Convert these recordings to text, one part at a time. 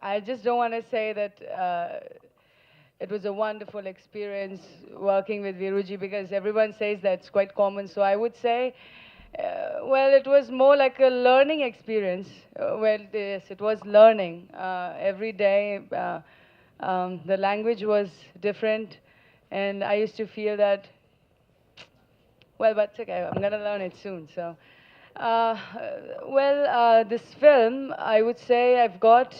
I just don't want to say that it was a wonderful experience working with Viruji because everyone says that's quite common. So I would say, well, it was more like a learning experience. Well, yes, it was learning every day. The language was different, and I used to feel that, well, but it's okay. I'm gonna learn it soon. So, uh, this film, I would say I've got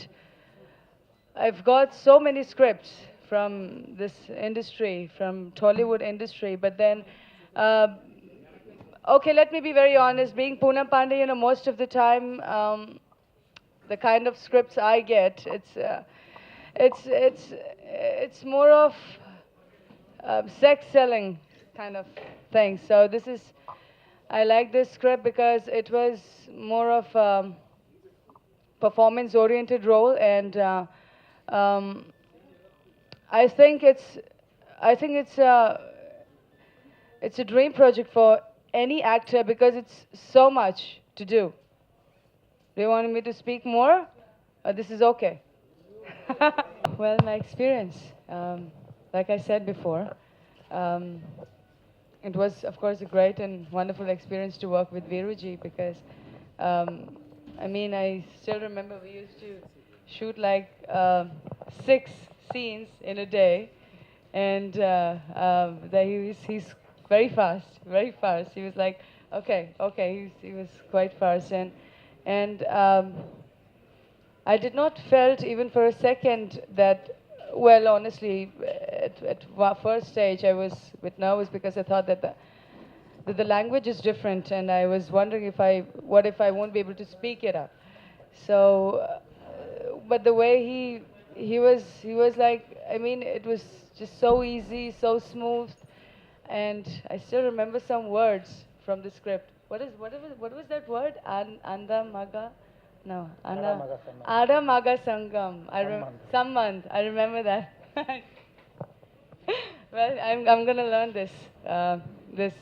so many scripts from this industry, from Tollywood industry, but then, uh, okay, let me be very honest. Being Poonam Pandey, most of the time, the kind of scripts I get, it's more of sex selling kind of thing. So I like this script because it was more of performance-oriented role, and um, I think it's, I think it's a dream project for any actor because it's so much to do. Do you want me to speak more? Or this is okay? Well, my experience, like I said before, um, it was, of course, a great and wonderful experience to work with Viruji because, I mean, I still remember we used to shoot like 6 scenes in a day, and he's very fast, very fast. He was like, okay, okay, he was quite fast, and I did not felt even for a second that, well, honestly, at first stage I was a bit nervous because I thought that the language is different, and I was wondering what if I won't be able to speak it up. So, but the way he was like, I mean, it was just so easy, so smooth, and I still remember some words from the script. What was that word? Anda maga, no, Anda Ada maga sangam. Sammanth. I remember that. Well, I'm gonna learn this language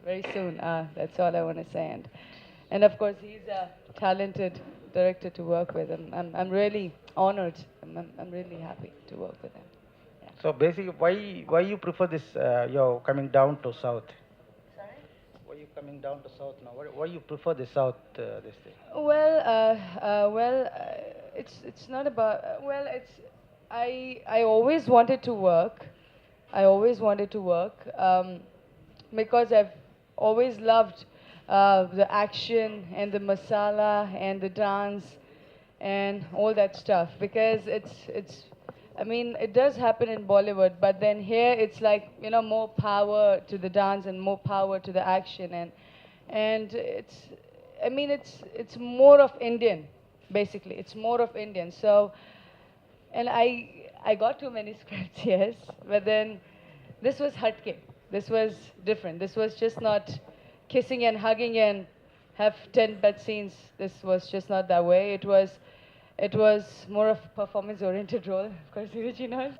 very soon. That's all I want to say. And of course, he's a talented director to work with. I'm really honored. I'm really happy to work with him. Yeah. So basically, why you prefer this? You're coming down to south. Sorry? Why you coming down to south now? Why you prefer the south? This thing. It's not about. I always wanted to work. I always wanted to work because I've always loved the action and the masala and the dance and all that stuff because it's I mean it does happen in Bollywood, but then here it's like more power to the dance and more power to the action, and it's more of Indian, basically it's more of Indian. So, and I got too many scripts, yes, but then this was hatke. This was different. This was just not kissing and hugging and have 10 bed scenes. This was just not that way. It was more of performance oriented role. Of course, Viruji knows.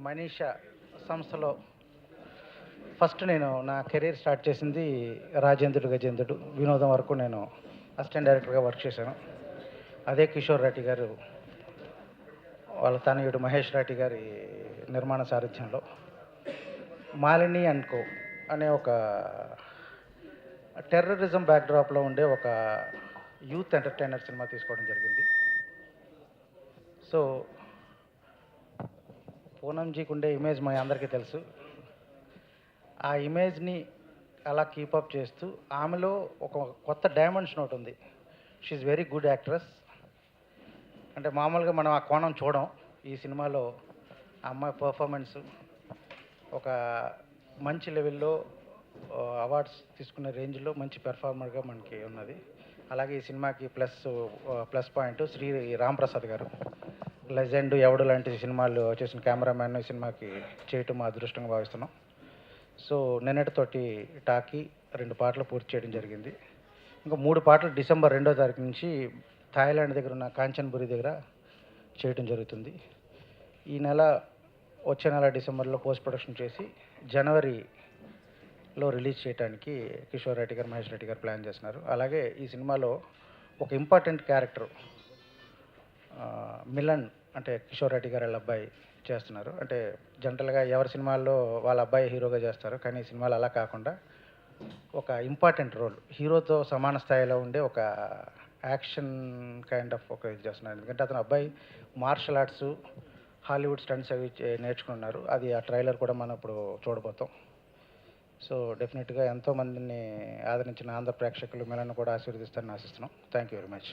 Manisha సంస్థలో first నేను నా career start చేసింది రాజేంద్రుడు గజేంద్రుడు వినోదం వరకు నేను assistant డైరెక్టర్గా work చేశాను. అదే కిషోర్ రెడ్డి గారు వాళ్ళ తనయుడు మహేష్ రెడ్డి గారి నిర్మాణ సారథ్యంలో మాలిని అండ్ కో అనే ఒక టెర్రరిజం బ్యాక్డ్రాప్లో ఉండే ఒక యూత్ ఎంటర్టైనర్ సినిమా తీసుకోవడం జరిగింది. సో పూనంజీకి ఉండే ఇమేజ్ మా అందరికీ తెలుసు. ఆ ఇమేజ్ని అలా కీపప్ చేస్తూ ఆమెలో ఒక కొత్త డైమెన్షన్ ఒకటి ఉంది. She's very good actress. అంటే మామూలుగా మనం ఆ కోణం చూడం. ఈ సినిమాలో ఆ అమ్మాయి పర్ఫార్మెన్స్ ఒక మంచి లెవెల్లో అవార్డ్స్ తీసుకునే రేంజ్లో మంచి పెర్ఫార్మర్గా మనకి ఉన్నది. అలాగే ఈ సినిమాకి ప్లస్ పాయింట్ శ్రీ రాంప్రసాద్ గారు, లెజెండ్, ఎవడు లాంటి సినిమాలు చేసిన కెమెరామ్యాన్ ఈ సినిమాకి చేయటం మా అదృష్టంగా భావిస్తున్నాం. సో నిన్నటితోటి టాకీ 2 పాటలు పూర్తి చేయడం జరిగింది. ఇంకా 3 పాటలు డిసెంబర్ 2వ తారీఖు నుంచి థాయిలాండ్ దగ్గర ఉన్న కాంచన్బురి దగ్గర చేయటం జరుగుతుంది. వచ్చే నెల డిసెంబర్లో పోస్ట్ ప్రొడక్షన్ చేసి జనవరిలో రిలీజ్ చేయడానికి కిషోర్ రెడ్డి గారు, మహేష్ రెడ్డి గారు ప్లాన్ చేస్తున్నారు. అలాగే ఈ సినిమాలో ఒక ఇంపార్టెంట్ క్యారెక్టర్ మిలన్ అంటే కిషోర్ రెడ్డి గారు వాళ్ళ అబ్బాయి చేస్తున్నారు. అంటే జనరల్గా ఎవరి సినిమాల్లో వాళ్ళ అబ్బాయి హీరోగా చేస్తారు, కానీ ఈ సినిమాలో అలా కాకుండా ఒక ఇంపార్టెంట్ రోల్, హీరోతో సమాన స్థాయిలో ఉండే ఒక యాక్షన్ కైండ్ ఆఫ్ ఒక ఇది చేస్తున్నారు. ఎందుకంటే అతను అబ్బాయి మార్షల్ ఆర్ట్స్, హాలీవుడ్ స్టంట్స్ అవి నేర్చుకున్నారు. అది ఆ ట్రైలర్ కూడా మనం ఇప్పుడు చూడబోతాం. సో డెఫినెట్గా ఎంతోమందిని ఆదరించిన ఆంధ్ర ప్రేక్షకులు మిలన్ కూడా ఆశీర్వదిస్తారని ఆశిస్తున్నాం. Thank you very much.